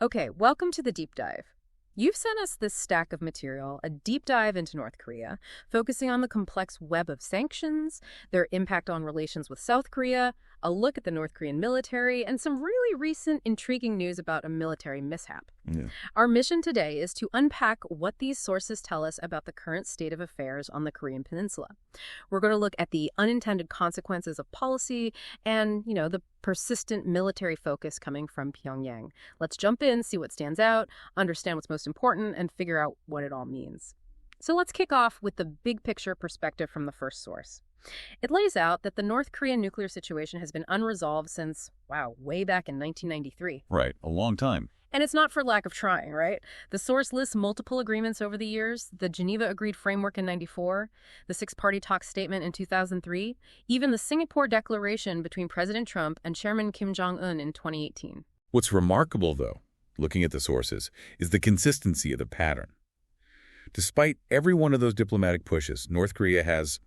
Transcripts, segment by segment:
Okay, welcome to the deep dive. You've sent us this stack of material, a deep dive into North Korea, focusing on the complex web of sanctions, their impact on relations with South Korea, a look at the North Korean military, and some really recent intriguing news about a military mishap. Yeah. Our mission today is to unpack what these sources tell us about the current state of affairs on the Korean Peninsula. We're going to look at the unintended consequences of policy and, the persistent military focus coming from Pyongyang. Let's jump in, see what stands out, understand what's most important, and figure out what it all means. So let's kick off with the big picture perspective from the first source. It lays out that the North Korean nuclear situation has been unresolved since, way back in 1993. Right, a long time. And it's not for lack of trying, right? The source lists multiple agreements over the years, the Geneva Agreed Framework in 94, the Six-Party Talks Statement in 2003, even the Singapore Declaration between President Trump and Chairman Kim Jong Un in 2018. What's remarkable, though, looking at the sources, is the consistency of the pattern. Despite every one of those diplomatic pushes, North Korea has,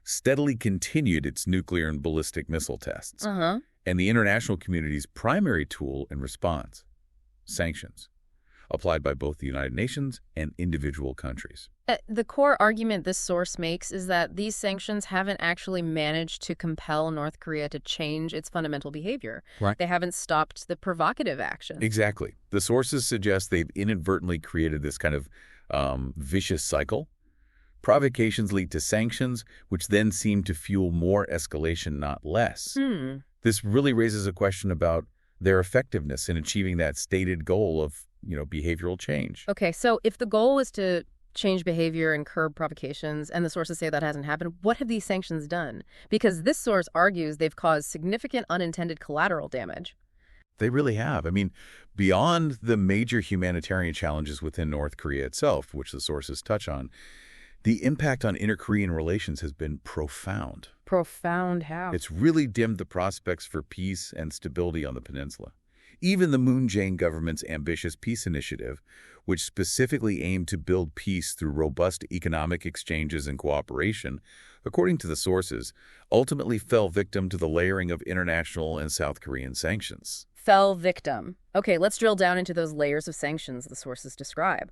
steadily continued its nuclear and ballistic missile tests. And the international community's primary tool in response, sanctions, applied by both the United Nations and individual countries. The core argument this source makes is that these sanctions haven't actually managed to compel North Korea to change its fundamental behavior. Right. They haven't stopped the provocative action. Exactly. The sources suggest they've inadvertently created this kind of vicious cycle. Provocations lead to sanctions, which then seem to fuel more escalation, not less. This really raises a question about their effectiveness in achieving that stated goal of, behavioral change. Okay, so if the goal is to change behavior and curb provocations, and the sources say that hasn't happened, what have these sanctions done? Because this source argues they've caused significant unintended collateral damage. They really have. Beyond the major humanitarian challenges within North Korea itself, which the sources touch on, the impact on inter-Korean relations has been profound. Profound how? It's really dimmed the prospects for peace and stability on the peninsula. Even the Moon Jae-in government's ambitious peace initiative, which specifically aimed to build peace through robust economic exchanges and cooperation, according to the sources, ultimately fell victim to the layering of international and South Korean sanctions. Fell victim. Okay, let's drill down into those layers of sanctions the sources describe.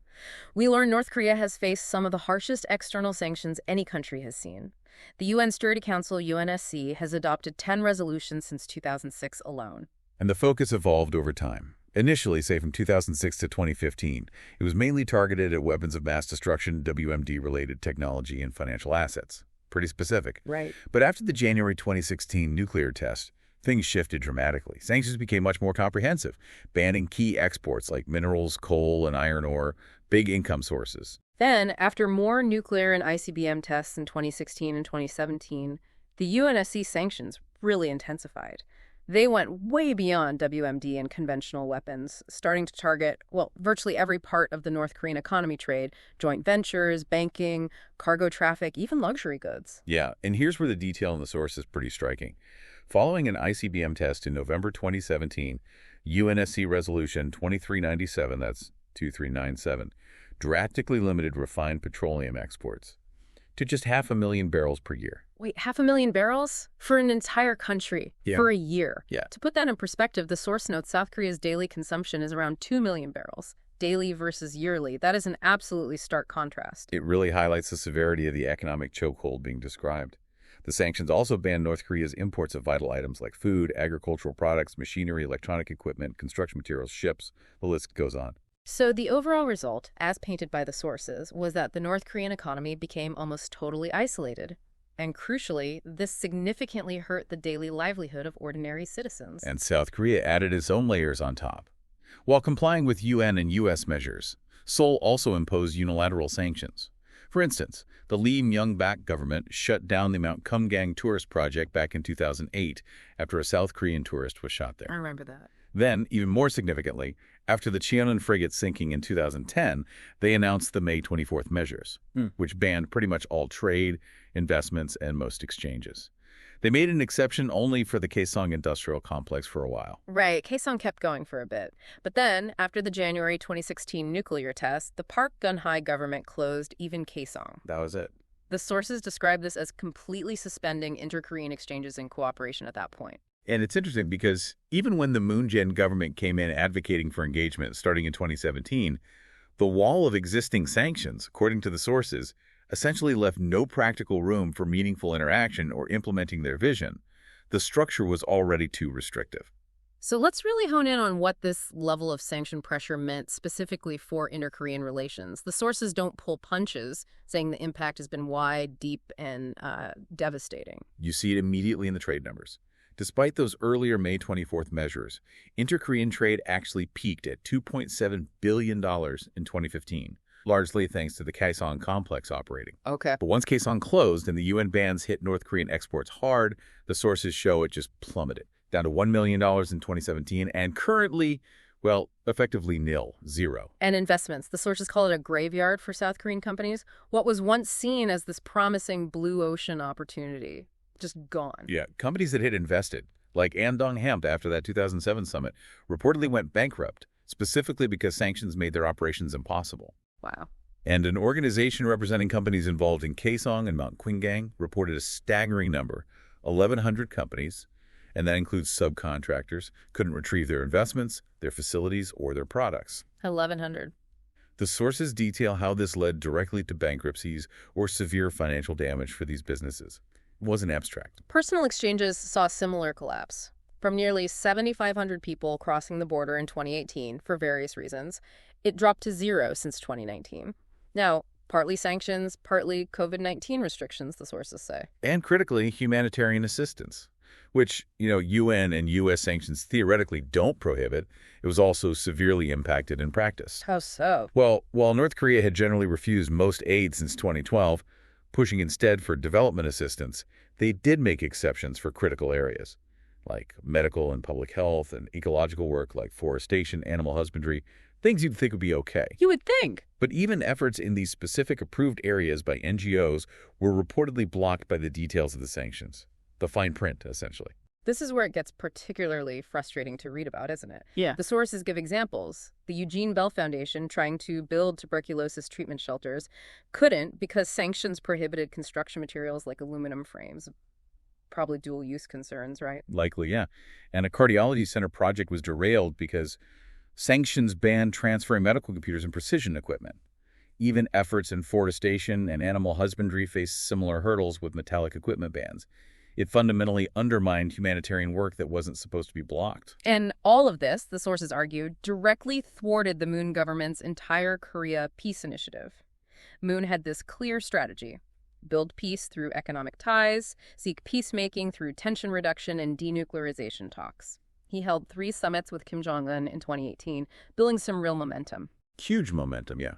We learn North Korea has faced some of the harshest external sanctions any country has seen. The UN Security Council, UNSC, has adopted 10 resolutions since 2006 alone. And the focus evolved over time. Initially, say from 2006 to 2015, it was mainly targeted at weapons of mass destruction, WMD-related technology, and financial assets. Pretty specific. Right. But after the January 2016 nuclear test, things shifted dramatically. Sanctions became much more comprehensive, banning key exports like minerals, coal, and iron ore, big income sources. Then, after more nuclear and ICBM tests in 2016 and 2017, the UNSC sanctions really intensified. They went way beyond WMD and conventional weapons, starting to target, virtually every part of the North Korean economy trade, joint ventures, banking, cargo traffic, even luxury goods. Yeah, and here's where the detail in the source is pretty striking. Following an ICBM test in November 2017, UNSC Resolution 2397, that's 2397, drastically limited refined petroleum exports to just 500,000 barrels per year. Wait, 500,000 barrels? For an entire country? Yeah. For a year? Yeah. To put that in perspective, the source notes South Korea's daily consumption is around 2 million barrels. Daily versus yearly. That is an absolutely stark contrast. It really highlights the severity of the economic chokehold being described. The sanctions also banned North Korea's imports of vital items like food, agricultural products, machinery, electronic equipment, construction materials, ships. The list goes on. So the overall result, as painted by the sources, was that the North Korean economy became almost totally isolated. And crucially, this significantly hurt the daily livelihood of ordinary citizens. And South Korea added its own layers on top. While complying with UN and U.S. measures, Seoul also imposed unilateral sanctions. For instance, the Lee Myung-bak government shut down the Mount Kumgang tourist project back in 2008 after a South Korean tourist was shot there. I remember that. Then, even more significantly, after the Cheonan frigate sinking in 2010, they announced the May 24th measures, which banned pretty much all trade, investments, and most exchanges. They made an exception only for the Kaesong industrial complex for a while. Right, Kaesong kept going for a bit. But then, after the January 2016 nuclear test, the Park Geun-hye government closed even Kaesong. That was it. The sources describe this as completely suspending inter-Korean exchanges and cooperation at that point. And it's interesting because even when the Moon government came in advocating for engagement starting in 2017, the wall of existing sanctions, according to the sources, essentially left no practical room for meaningful interaction or implementing their vision. The structure was already too restrictive. So let's really hone in on what this level of sanction pressure meant specifically for inter-Korean relations. The sources don't pull punches, saying the impact has been wide, deep, and devastating. You see it immediately in the trade numbers. Despite those earlier May 24th measures, inter-Korean trade actually peaked at $2.7 billion in 2015, largely thanks to the Kaesong complex operating. Okay. But once Kaesong closed and the UN bans hit North Korean exports hard, the sources show it just plummeted, down to $1 million in 2017, and currently, well, effectively nil, zero. And investments. The sources call it a graveyard for South Korean companies. What was once seen as this promising blue ocean opportunity, just gone. Yeah, companies that had invested, like Andong Hemp after that 2007 summit, reportedly went bankrupt, specifically because sanctions made their operations impossible. Wow. And an organization representing companies involved in Kaesong and Mount Qingang reported a staggering number, 1,100 companies, and that includes subcontractors, couldn't retrieve their investments, their facilities, or their products. 1,100. The sources detail how this led directly to bankruptcies or severe financial damage for these businesses. It wasn't abstract. Personal exchanges saw a similar collapse. From nearly 7,500 people crossing the border in 2018 for various reasons, it dropped to zero since 2019. Now, partly sanctions, partly COVID-19 restrictions, the sources say. And critically, humanitarian assistance, which, UN and U.S. sanctions theoretically don't prohibit. It was also severely impacted in practice. How so? Well, while North Korea had generally refused most aid since 2012, pushing instead for development assistance, they did make exceptions for critical areas, like medical and public health and ecological work like forestation, animal husbandry, things you'd think would be okay. You would think. But even efforts in these specific approved areas by NGOs were reportedly blocked by the details of the sanctions. The fine print, essentially. This is where it gets particularly frustrating to read about, isn't it? Yeah. The sources give examples. The Eugene Bell Foundation, trying to build tuberculosis treatment shelters, couldn't because sanctions prohibited construction materials like aluminum frames. Probably dual-use concerns, right? Likely, yeah. And a cardiology center project was derailed because sanctions banned transferring medical computers and precision equipment. Even efforts in forestation and animal husbandry faced similar hurdles with metallic equipment bans. It fundamentally undermined humanitarian work that wasn't supposed to be blocked. And all of this, the sources argue, directly thwarted the Moon government's entire Korea peace initiative. Moon had this clear strategy: build peace through economic ties, seek peacemaking through tension reduction and denuclearization talks. He held 3 summits with Kim Jong Un in 2018, building some real momentum. Huge momentum, yeah.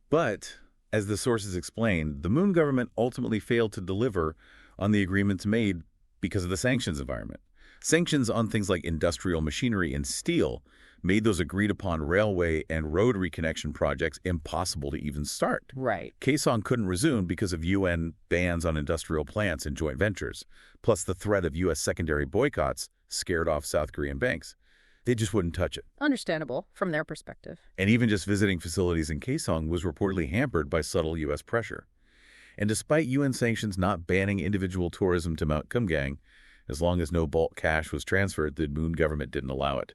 But, as the sources explained, the Moon government ultimately failed to deliver on the agreements made because of the sanctions environment. Sanctions on things like industrial machinery and steel made those agreed-upon railway and road reconnection projects impossible to even start. Right. Kaesong couldn't resume because of UN bans on industrial plants and joint ventures, plus the threat of U.S. secondary boycotts scared off South Korean banks. They just wouldn't touch it. Understandable from their perspective. And even just visiting facilities in Kaesong was reportedly hampered by subtle U.S. pressure. And despite UN sanctions not banning individual tourism to Mount Qingang, as long as no bulk cash was transferred, the Moon government didn't allow it.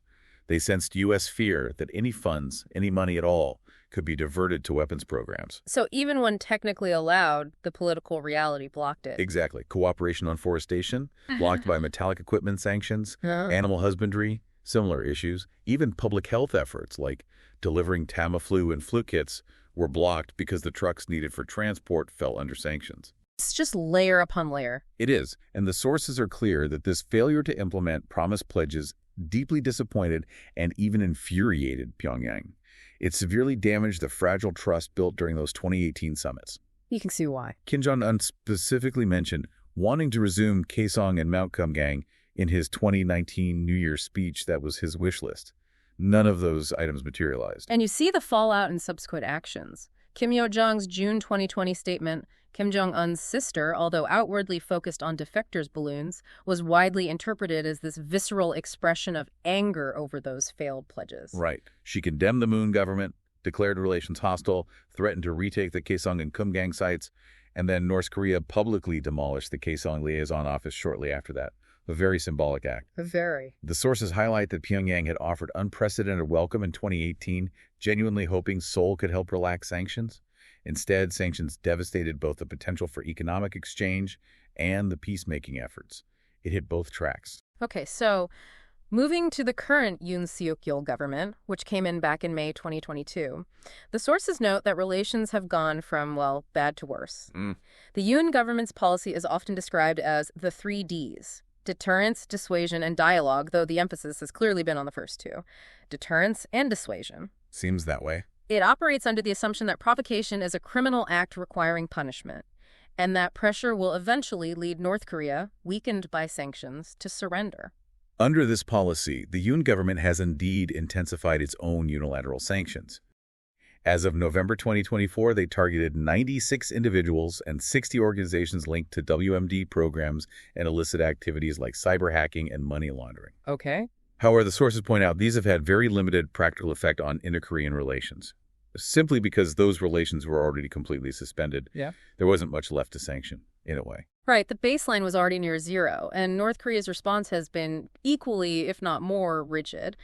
They sensed U.S. fear that any funds, any money at all, could be diverted to weapons programs. So even when technically allowed, the political reality blocked it. Exactly. Cooperation on forestation, blocked by metallic equipment sanctions, animal husbandry, similar issues, even public health efforts like delivering Tamiflu and flu kits were blocked because the trucks needed for transport fell under sanctions. It's just layer upon layer. It is, and the sources are clear that this failure to implement promised pledges deeply disappointed and even infuriated Pyongyang. It severely damaged the fragile trust built during those 2018 summits. You can see why. Kim Jong Un specifically mentioned wanting to resume Kaesong and Mount Qingang in his 2019 New Year's speech. That was his wish list. None of those items materialized. And you see the fallout in subsequent actions. Kim Yo-jong's June 2020 statement, Kim Jong-un's sister, although outwardly focused on defectors' balloons, was widely interpreted as this visceral expression of anger over those failed pledges. Right. She condemned the Moon government, declared relations hostile, threatened to retake the Kaesong and Qingang sites, and then North Korea publicly demolished the Kaesong liaison office shortly after that, A very symbolic act. Very. The sources highlight that Pyongyang had offered unprecedented welcome in 2018, genuinely hoping Seoul could help relax sanctions. Instead, sanctions devastated both the potential for economic exchange and the peacemaking efforts. It hit both tracks. Okay, so moving to the current Yoon Suk-yeol government, which came in back in May 2022, the sources note that relations have gone from, well, bad to worse. The Yoon government's policy is often described as the 3 Ds: deterrence, dissuasion, and dialogue, though the emphasis has clearly been on the first two. Deterrence and dissuasion. Seems that way. It operates under the assumption that provocation is a criminal act requiring punishment, and that pressure will eventually lead North Korea, weakened by sanctions, to surrender. Under this policy, the Yoon government has indeed intensified its own unilateral sanctions. As of November 2024, they targeted 96 individuals and 60 organizations linked to WMD programs and illicit activities like cyber hacking and money laundering. Okay. However, the sources point out these have had very limited practical effect on inter-Korean relations. Simply because those relations were already completely suspended, there wasn't much left to sanction, in a way. Right, the baseline was already near zero, and North Korea's response has been equally, if not more, rigid.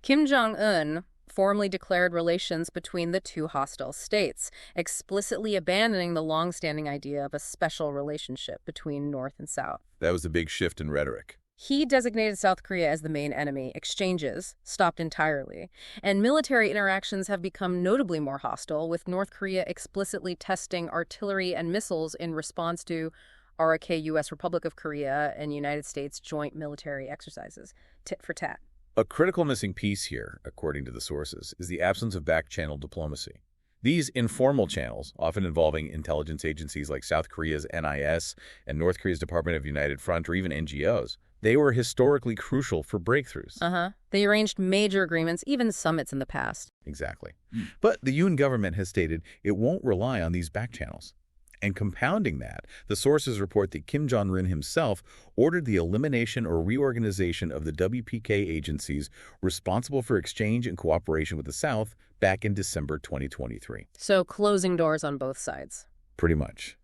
Kim Jong Un formally declared relations between the two hostile states, explicitly abandoning the long-standing idea of a special relationship between North and South. That was a big shift in rhetoric. He designated South Korea as the main enemy. Exchanges stopped entirely. And military interactions have become notably more hostile, with North Korea explicitly testing artillery and missiles in response to ROK U.S. Republic of Korea and United States joint military exercises, tit for tat. A critical missing piece here, according to the sources, is the absence of back-channel diplomacy. These informal channels, often involving intelligence agencies like South Korea's NIS and North Korea's Department of United Front, or even NGOs, they were historically crucial for breakthroughs. They arranged major agreements, even summits in the past. Exactly. But the Yoon government has stated it won't rely on these back channels. And compounding that, the sources report that Kim Jong Un himself ordered the elimination or reorganization of the WPK agencies responsible for exchange and cooperation with the South back in December 2023. So closing doors on both sides. Pretty much.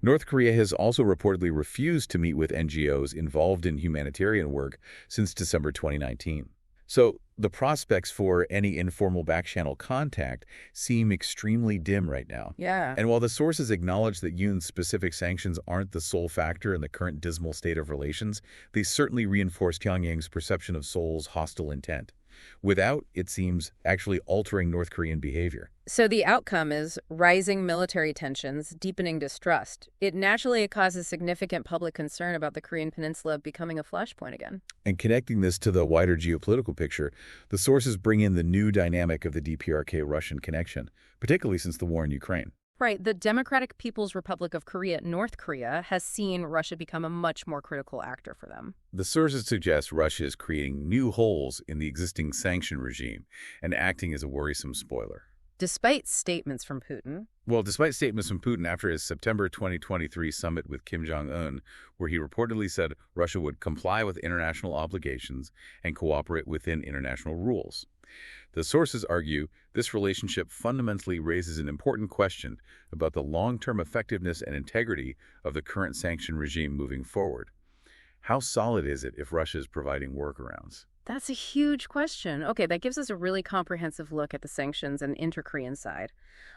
North Korea has also reportedly refused to meet with NGOs involved in humanitarian work since December 2019. So the prospects for any informal back-channel contact seem extremely dim right now. Yeah. And while the sources acknowledge that Yoon's specific sanctions aren't the sole factor in the current dismal state of relations, they certainly reinforce Pyongyang's perception of Seoul's hostile intent, without, it seems, actually altering North Korean behavior. So the outcome is rising military tensions, deepening distrust. It naturally causes significant public concern about the Korean peninsula becoming a flashpoint again. And connecting this to the wider geopolitical picture, the sources bring in the new dynamic of the DPRK-Russian connection, particularly since the war in Ukraine. Right. The Democratic People's Republic of Korea, North Korea, has seen Russia become a much more critical actor for them. The sources suggest Russia is creating new holes in the existing sanction regime and acting as a worrisome spoiler. Despite statements from Putin. Well, despite statements from Putin after his September 2023 summit with Kim Jong Un, where he reportedly said Russia would comply with international obligations and cooperate within international rules. The sources argue this relationship fundamentally raises an important question about the long-term effectiveness and integrity of the current sanction regime moving forward. How solid is it if Russia is providing workarounds? That's a huge question. Okay, that gives us a really comprehensive look at the sanctions and inter-Korean side.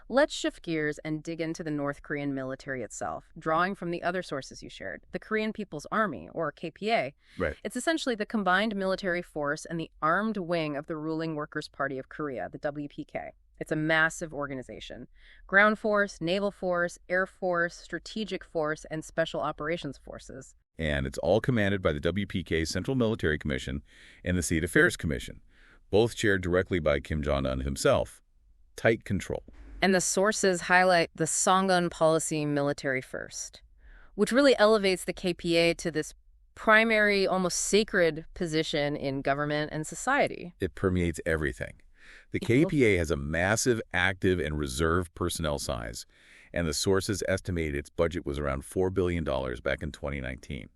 Let's shift gears and dig into the North Korean military itself, drawing from the other sources you shared. The Korean People's Army, or KPA. Right. It's essentially the combined military force and the armed wing of the ruling Workers' Party of Korea, the WPK. It's a massive organization. Ground force, naval force, air force, strategic force, and special operations forces. And it's all commanded by the WPK Central Military Commission and the State Affairs Commission, both chaired directly by Kim Jong Un himself. Tight control. And the sources highlight the Songun policy military first, which really elevates the KPA to this primary, almost sacred position in government and society. It permeates everything. The KPA has a massive active and reserve personnel size, and the sources estimate its budget was around $4 billion back in 2019.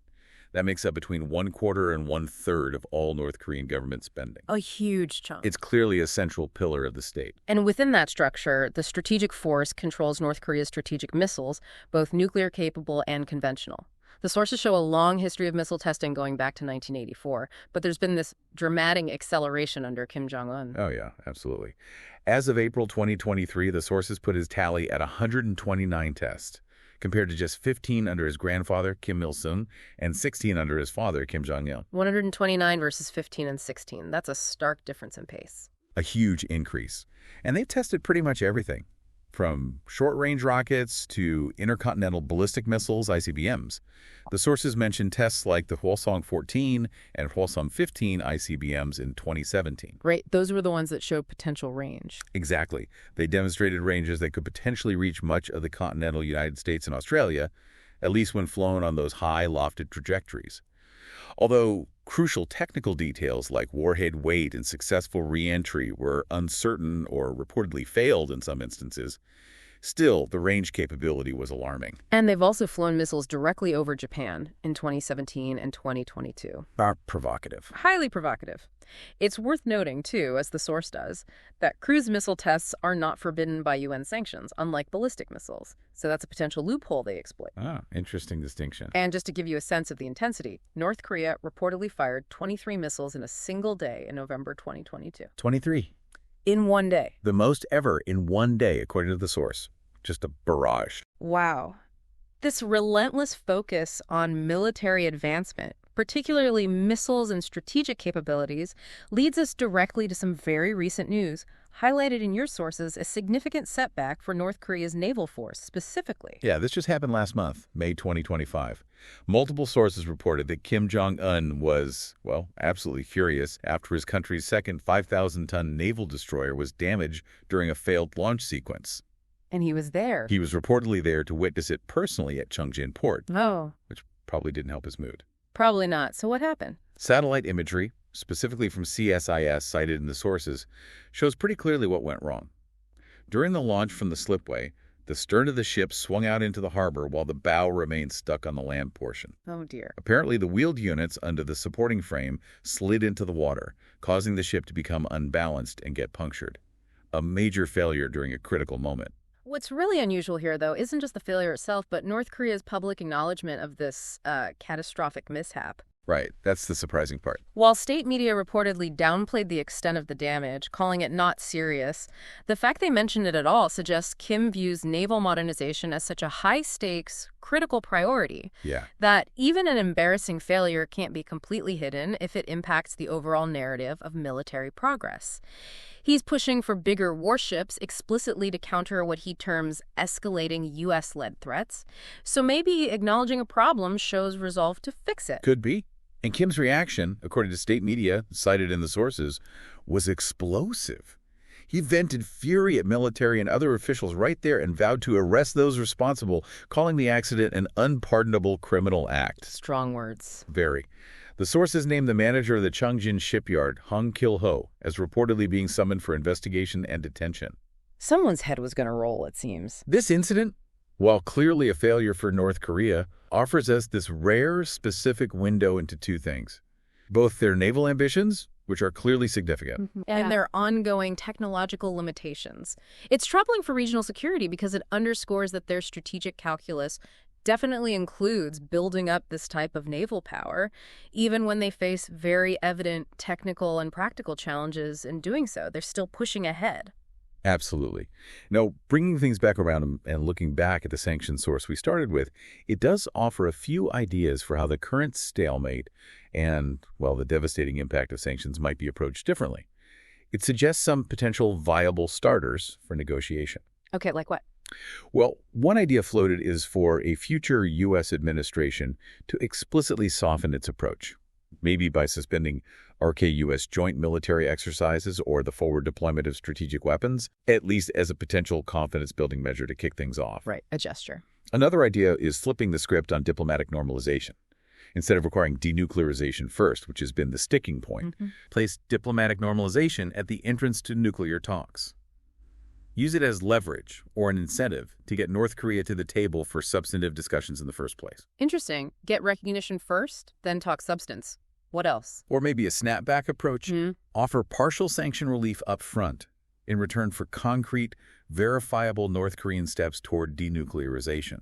That makes up between 1/4 and 1/3 of all North Korean government spending. A huge chunk. It's clearly a central pillar of the state. And within that structure, the strategic force controls North Korea's strategic missiles, both nuclear capable and conventional. The sources show a long history of missile testing going back to 1984, but there's been this dramatic acceleration under Kim Jong Un. Oh, yeah, absolutely. As of April 2023, the sources put his tally at 129 tests, compared to just 15 under his grandfather, Kim Il-sung, and 16 under his father, Kim Jong Un. 129 versus 15 and 16. That's a stark difference in pace. A huge increase. And they've tested pretty much everything, from short-range rockets to intercontinental ballistic missiles, ICBMs. The sources mentioned tests like the Hwasong-14 and Hwasong-15 ICBMs in 2017. Right, those were the ones that showed potential range. Exactly. They demonstrated ranges that could potentially reach much of the continental United States and Australia, at least when flown on those high, lofted trajectories. Although crucial technical details like warhead weight and successful re-entry were uncertain or reportedly failed in some instances, still, the range capability was alarming. And they've also flown missiles directly over Japan in 2017 and 2022. Provocative. Highly provocative. It's worth noting, too, as the source does, that cruise missile tests are not forbidden by UN sanctions, unlike ballistic missiles. So that's a potential loophole they exploit. Ah, interesting distinction. And just to give you a sense of the intensity, North Korea reportedly fired 23 missiles in a single day in November 2022. 23. In one day. The most ever in one day, according to the source. Just a barrage. Wow. This relentless focus on military advancement, particularly missiles and strategic capabilities, leads us directly to some very recent news, highlighted in your sources a significant setback for North Korea's naval force specifically. Yeah, this just happened last month, May 2025. Multiple sources reported that Kim Jong Un was, well, absolutely furious after his country's second 5,000-ton naval destroyer was damaged during a failed launch sequence. And he was there. He was reportedly there to witness it personally at Chongjin port, Oh. which probably didn't help his mood. Probably not. So what happened? Satellite imagery, specifically from CSIS cited in the sources, shows pretty clearly what went wrong. During the launch from the slipway, the stern of the ship swung out into the harbor while the bow remained stuck on the land portion. Oh, dear. Apparently, the wheeled units under the supporting frame slid into the water, causing the ship to become unbalanced and get punctured. A major failure during a critical moment. What's really unusual here, though, isn't just the failure itself, but North Korea's public acknowledgement of this catastrophic mishap. Right, that's the surprising part. While state media reportedly downplayed the extent of the damage, calling it not serious, the fact they mentioned it at all suggests Kim views naval modernization as such a high-stakes, critical priority that even an embarrassing failure can't be completely hidden if it impacts the overall narrative of military progress. He's pushing for bigger warships explicitly to counter what he terms escalating U.S.-led threats. So maybe acknowledging a problem shows resolve to fix it. Could be. And Kim's reaction, according to state media cited in the sources, was explosive. He vented fury at military and other officials right there and vowed to arrest those responsible, calling the accident an unpardonable criminal act. Strong words. Very. The sources named the manager of the Chongjin shipyard, Hong Kil-ho, as reportedly being summoned for investigation and detention. Someone's head was going to roll, it seems. This incident, while clearly a failure for North Korea, offers us this rare, specific window into two things. Both their naval ambitions, which are clearly significant, and their ongoing technological limitations. It's troubling for regional security because it underscores that their strategic calculus definitely includes building up this type of naval power, even when they face very evident technical and practical challenges in doing so. They're still pushing ahead. Absolutely. Now, bringing things back around and looking back at the sanctions source we started with, it does offer a few ideas for how the current stalemate and, well, the devastating impact of sanctions might be approached differently. It suggests some potential viable starters for negotiation. Okay, like what? Well, one idea floated is for a future U.S. administration to explicitly soften its approach, maybe by suspending RK-U.S. joint military exercises or the forward deployment of strategic weapons, at least as a potential confidence-building measure to kick things off. Right, a gesture. Another idea is flipping the script on diplomatic normalization. Instead of requiring denuclearization first, which has been the sticking point, place diplomatic normalization at the entrance to nuclear talks. Use it as leverage or an incentive to get North Korea to the table for substantive discussions in the first place. Interesting. Get recognition first, then talk substance. What else? Or maybe a snapback approach. Offer partial sanction relief up front in return for concrete, verifiable North Korean steps toward denuclearization.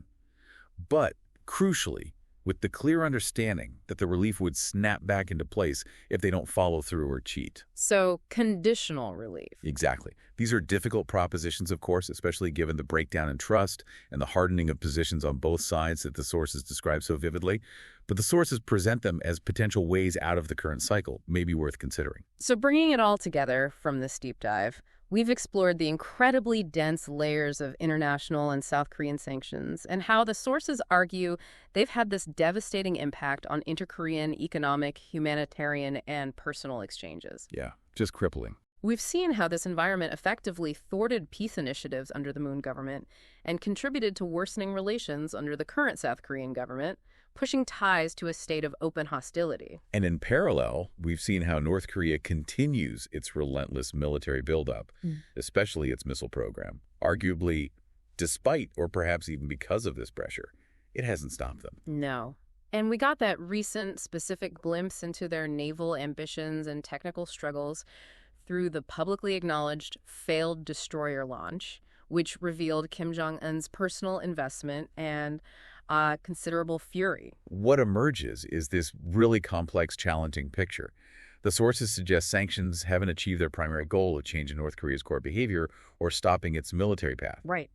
But, crucially, with the clear understanding that the relief would snap back into place if they don't follow through or cheat. So, conditional relief. Exactly. These are difficult propositions, of course, especially given the breakdown in trust and the hardening of positions on both sides that the sources describe so vividly. But the sources present them as potential ways out of the current cycle, maybe worth considering. So bringing it all together from this deep dive, we've explored the incredibly dense layers of international and South Korean sanctions and how the sources argue they've had this devastating impact on inter-Korean economic, humanitarian, and personal exchanges. Yeah, just crippling. We've seen how this environment effectively thwarted peace initiatives under the Moon government and contributed to worsening relations under the current South Korean government, pushing ties to a state of open hostility. And in parallel, we've seen how North Korea continues its relentless military buildup, especially its missile program. Arguably, despite or perhaps even because of this pressure, it hasn't stopped them. No. And we got that recent specific glimpse into their naval ambitions and technical struggles through the publicly acknowledged failed destroyer launch, which revealed Kim Jong Un's personal investment and considerable fury. What emerges is this really complex, challenging picture. The sources suggest sanctions haven't achieved their primary goal of changing North Korea's core behavior or stopping its military path. Right.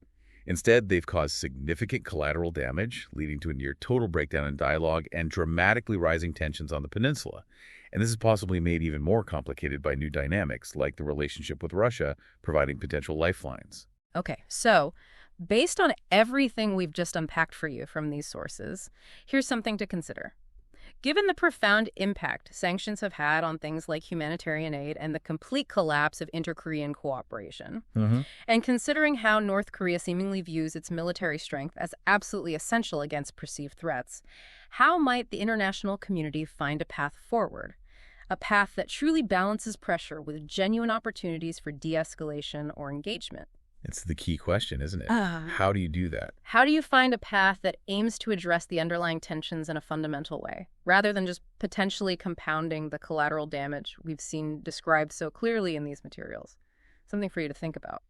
Instead, they've caused significant collateral damage, leading to a near-total breakdown in dialogue and dramatically rising tensions on the peninsula. And this is possibly made even more complicated by new dynamics, like the relationship with Russia providing potential lifelines. Okay, so based on everything we've just unpacked for you from these sources, here's something to consider. Given the profound impact sanctions have had on things like humanitarian aid and the complete collapse of inter-Korean cooperation, and considering how North Korea seemingly views its military strength as absolutely essential against perceived threats, how might the international community find a path forward? A path that truly balances pressure with genuine opportunities for de-escalation or engagement? It's the key question, isn't it? How do you do that? How do you find a path that aims to address the underlying tensions in a fundamental way, rather than just potentially compounding the collateral damage we've seen described so clearly in these materials? Something for you to think about.